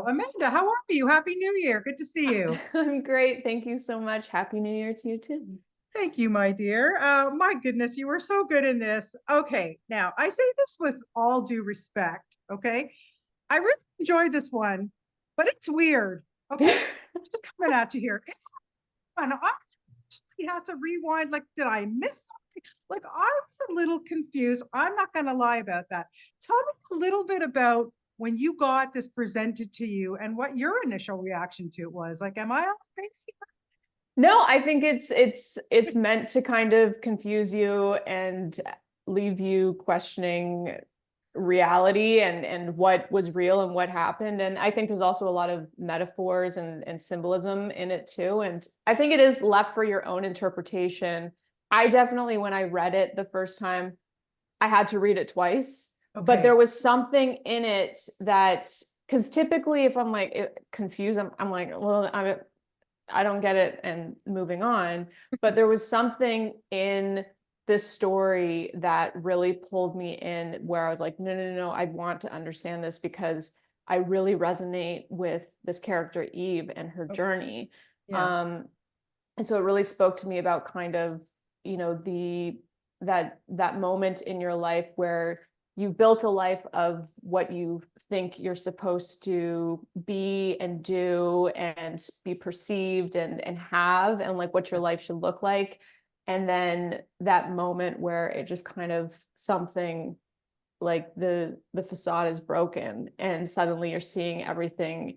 Amanda, how are you? Happy New Year. Good to see you. I'm great. Thank you so much. Happy New Year to you too. Thank you, my dear. My goodness, you were so good in this. Okay, now I say this with all due respect. Okay, I really enjoyed this one, but it's weird. Okay, just coming at you here. It's fun. I actually had to rewind. Like, did I miss something? Like, I was a little confused. I'm not going to lie about that. Tell me a little bit about when you got this presented to you and what your initial reaction to it was. Like, am I off base No, I think it's meant to kind of confuse you and leave you questioning reality and what was real and what happened. And I think there's also a lot of metaphors and symbolism in it too. And I think it is left for your own interpretation. I definitely, when I read it the first time, I had to read it twice, but there Okay. was something in it that, because typically if I'm like confused, I'm like, well, I don't get it and moving on. But there was something in this story that really pulled me in where I was like, no, no, no, no, I want to understand this because I really resonate with this character Eve and her Oh, journey. yeah. Um, and so it really spoke to me about kind of, the that moment in your life where you built a life of what you think you're supposed to be and do and be perceived and have and like what your life should look like. And then that moment where it just kind of something like the facade is broken and suddenly you're seeing everything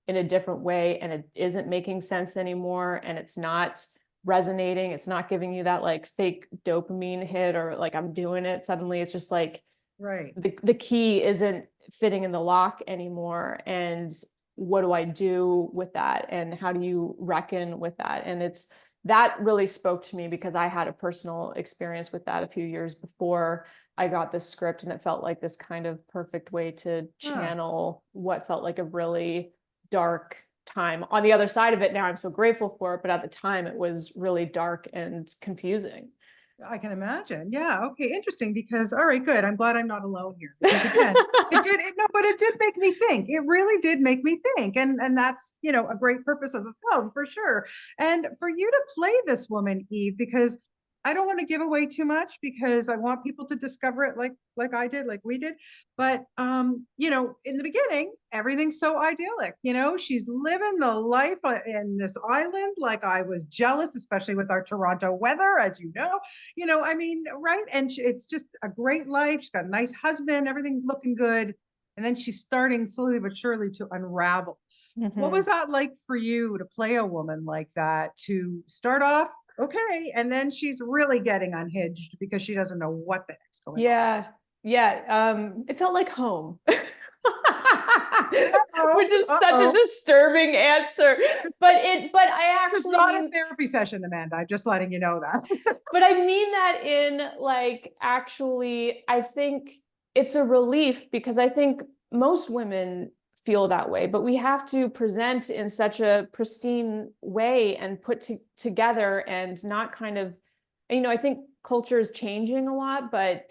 in a different way and it isn't making sense anymore and it's not resonating, it's not giving you that like fake dopamine hit or like I'm doing it. Suddenly it's just like Right. the key isn't fitting in the lock anymore, and what do I do with that and how do you reckon with that? And it's that really spoke to me because I had a personal experience with that a few years before I got this script, and it felt like this kind of perfect way to Huh. channel what felt like a really dark time. On the other side of it now I'm so grateful for it, but at the time it was really dark and confusing. I can imagine. Yeah. Okay. Interesting. Because all right, good. I'm glad I'm not alone here. Because again, it did. No, but it did make me think. It really did make me think, and that's a great purpose of a film for sure. And for you to play this woman Eve, because I don't want to give away too much because I want people to discover it like I did, like we did. But in the beginning, everything's so idyllic. She's living the life in this island. Like I was jealous, especially with our Toronto weather, as you know. I mean, right? And it's just a great life. She's got a nice husband. Everything's looking good. And then she's starting slowly but surely to unravel. What was Mhm. that like for you to play a woman like that? To start off okay, and then she's really getting unhinged because she doesn't know what the heck's going on. Yeah. Yeah. It felt like home. Uh-oh, Which is such a uh-oh. disturbing answer. But I This is actually not a mean, therapy session, Amanda. I'm just letting you know that. but I mean that in like, actually, I think it's a relief because I think most women feel that way, but we have to present in such a pristine way and together and not kind of, I think culture is changing a lot, but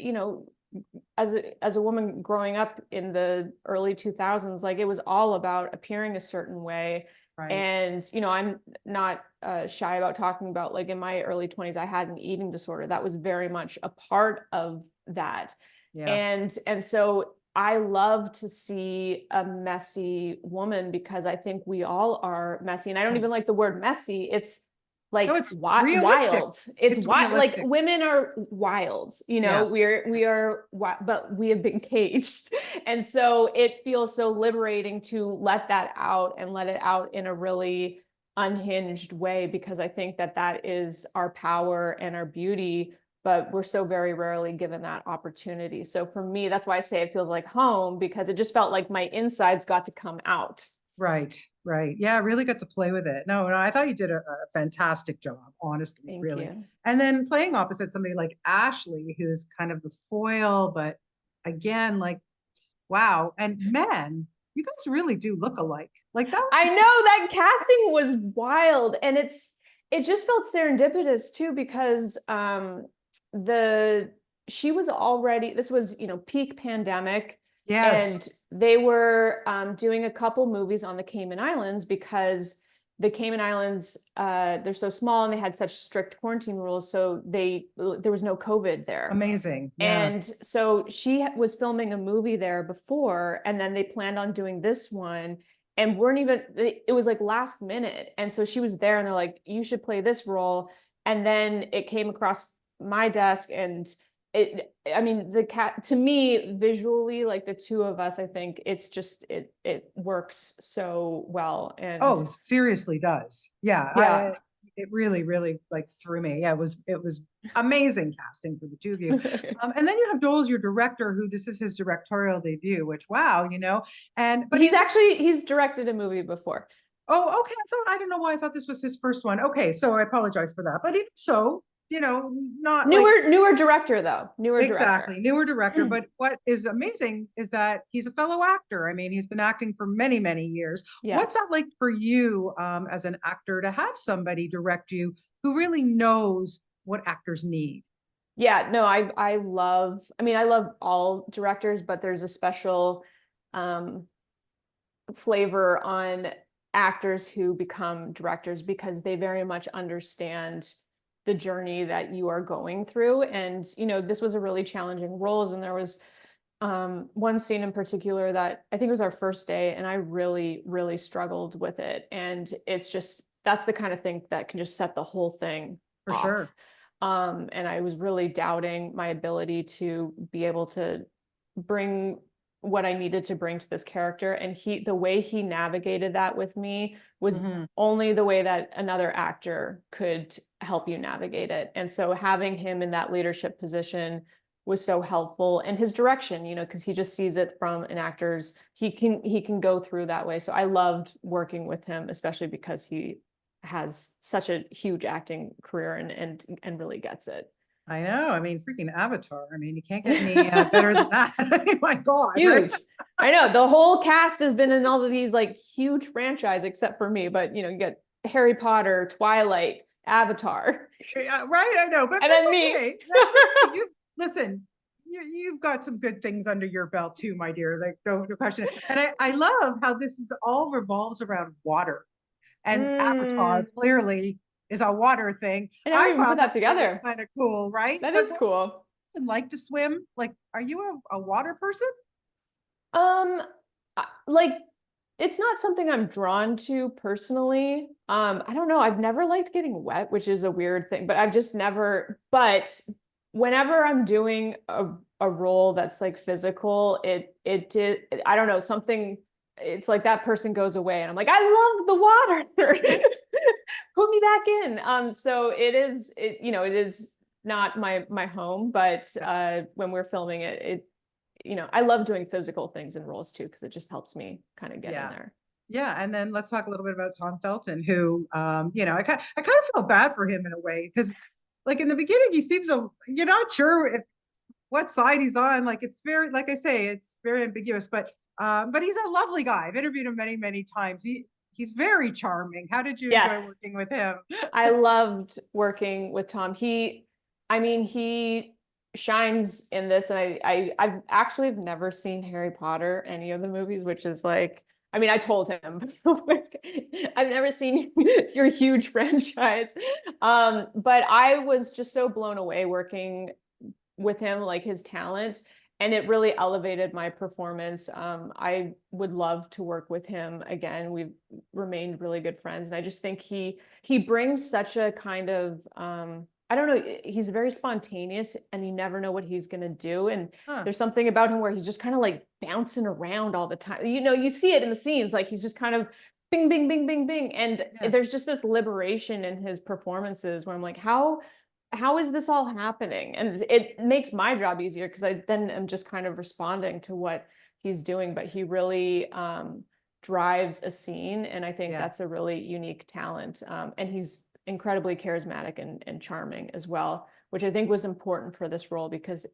as a woman growing up in the early 2000s, like it was all about appearing a certain way. Right. And I'm not shy about talking about, like, in my early 20s I had an eating disorder that was very much a part of that. Yeah. And so I love to see a messy woman because I think we all are messy, and I don't even like the word messy. It's No, like it's realistic. wild. It's It's wild. Like realistic. women are wild, Yeah. we are, but we have been caged. And so it feels so liberating to let that out and let it out in a really unhinged way, because I think that that is our power and our beauty, but we're so very rarely given that opportunity. So for me, that's why I say it feels like home, because it just felt like my insides got to come out. Right, right. Yeah, I really got to play with it. No, no, I thought you did a fantastic job, honestly, Thank really. you. And then playing opposite somebody like Ashley, who's kind of the foil, but again, like, wow. And man, you guys really do look alike. Like that I was, know that casting was wild, and it just felt serendipitous too, because the she was already, this was, peak pandemic. Yes. And they were doing a couple movies on the Cayman Islands because the Cayman Islands, they're so small and they had such strict quarantine rules. So there was no COVID there. Amazing. Yeah. And so she was filming a movie there before, and then they planned on doing this one and weren't even, it was like last minute. And so she was there and they're like, you should play this role. And then it came across my desk and I mean, the cat, to me, visually, like the two of us, I think it's just, it works so well. And Oh, seriously does. Yeah. yeah. It really, really like threw me. Yeah, it was amazing casting for the two of you. And then you have Joel as your director, who this is his directorial debut, which wow, but He's directed a movie before. oh, okay. I don't know why I thought this was his first one. Okay, so I apologize for that. But even so, not like Newer director though. Newer exactly director. newer director. But what is amazing is that he's a fellow actor. I mean, he's been acting for many, many years. What's that Yes. like for you as an actor to have somebody direct you who really knows what actors need? Yeah, no, I love all directors, but there's a special um flavor on actors who become directors because they very much understand the journey that you are going through. And, this was a really challenging roles. And there was one scene in particular that I think it was our first day, and I really, really struggled with it. And it's just, that's the kind of thing that can just set the whole thing For off. sure. And I was really doubting my ability to be able to bring what I needed to bring to this character. And the way he navigated that with me was Mhm. only the way that another actor could help you navigate it. And so having him in that leadership position was so helpful, and his direction, because he just sees it from an actor's, he can go through that way. So I loved working with him, especially because he has such a huge acting career and really gets it. I know. I mean, freaking Avatar. I mean, you can't get any better than that. I mean, my God, right? Huge. I know the whole cast has been in all of these like huge franchise except for me, but you get Harry Potter, Twilight, Avatar, Yeah, right. I know, but and that's then me. okay. That's okay. You listen. You've got some good things under your belt too, my dear. Like no question. And I love how this is all revolves around water. And Avatar Mm, clearly is a water thing. I never I even put thought that that was together. kind of cool, right? That But is what cool. do you like to swim? Like, are you a water person? Um, like it's not something I'm drawn to personally. I don't know. I've never liked getting wet, which is a weird thing, but I've just never, but whenever I'm doing a role that's like physical, it did, I don't know, something, it's like that person goes away and I'm like, I love the water. Put me back in. So it is not my home, but when we're filming I love doing physical things in roles too, because it just helps me kind of get in Yeah. there. Yeah, and then let's talk a little bit about Tom Felton, who, I kind of feel bad for him in a way because, like in the beginning, he seems you're not sure if what side he's on. Like it's very, like I say, it's very ambiguous. But he's a lovely guy. I've interviewed him many, many times. He's very charming. How did you enjoy Yes, working with him? I loved working with Tom. He shines in this, and I've actually never seen Harry Potter, any of the movies, which is like, I mean, I told him, I've never seen your huge franchise. But I was just so blown away working with him, like his talent, and it really elevated my performance. I would love to work with him again. We've remained really good friends, and I just think he brings such a kind of I don't know, he's very spontaneous and you never know what he's going to do, and Huh. there's something about him where he's just kind of like bouncing around all the time. You see it in the scenes, like he's just kind of bing bing bing bing bing, and Yeah. there's just this liberation in his performances where I'm like, how is this all happening? And it makes my job easier because I then am just kind of responding to what he's doing. But he really drives a scene, and I think Yeah. that's a really unique talent. And he's incredibly charismatic and charming as well, which I think was important for this role because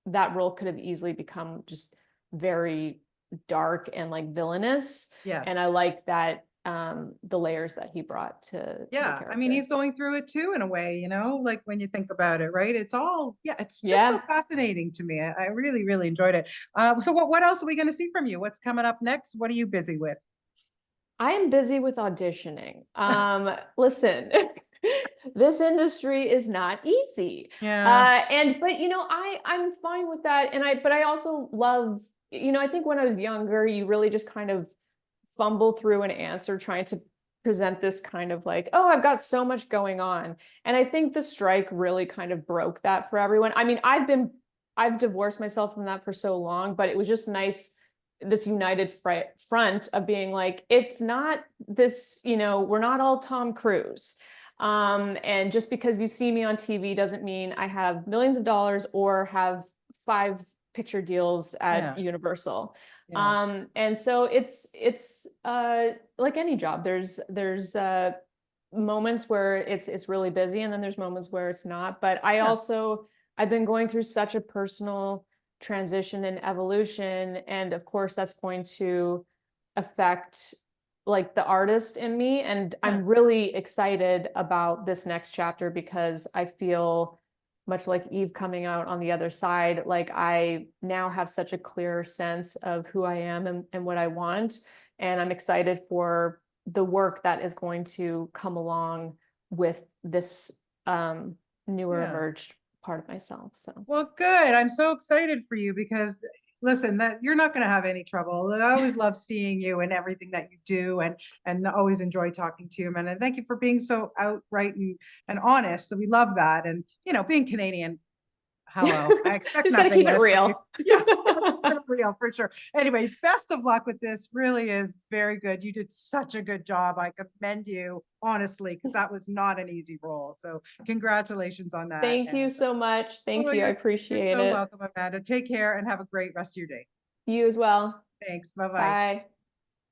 that role could have easily become just very dark and like villainous. And I Yes. like that the layers that he brought to the Yeah, I mean, character. he's going through it too in a way, you know, like when you think about it, right? It's all, yeah, it's just so Yeah. fascinating to me. I really, really enjoyed it. So what else are we going to see from you? What's coming up next? What are you busy with? I am busy with auditioning. Listen, this industry is not easy. Yeah, But I'm fine with that. But I also love, I think when I was younger, you really just kind of fumble through an answer trying to present this kind of like, oh, I've got so much going on. And I think the strike really kind of broke that for everyone. I mean, I've divorced myself from that for so long, but it was just nice, this united front of being like, it's not this, we're not all Tom Cruise. And just because you see me on TV doesn't mean I have millions of dollars or have 5 picture deals at yeah, Universal. yeah, And so it's like any job. There's moments where it's really busy, and then there's moments where it's not. But yeah, I've been going through such a personal transition and evolution, and of course that's going to affect like the artist in me. And yeah, I'm really excited about this next chapter because I feel much like Eve coming out on the other side, like I now have such a clear sense of who I am and what I want. And I'm excited for the work that is going to come along with this newer yeah. emerged part of myself. So Well, good. I'm so excited for you because listen, that you're not going to have any trouble. I always love seeing you and everything that you do and always enjoy talking to you, man. And thank you for being so outright and honest. We love that. And you know, being Canadian, hello. I expect just got to nothing keep it less from you. real. Yeah, real for sure. Anyway, best of luck with this. Really is very good. You did such a good job. I commend you honestly, because that was not an easy role. So congratulations on that. Thank you And so much. Thank oh, you. I you're appreciate so it. welcome, Amanda. Take care and have a great rest of your day. You as well. Thanks. Bye bye. Bye.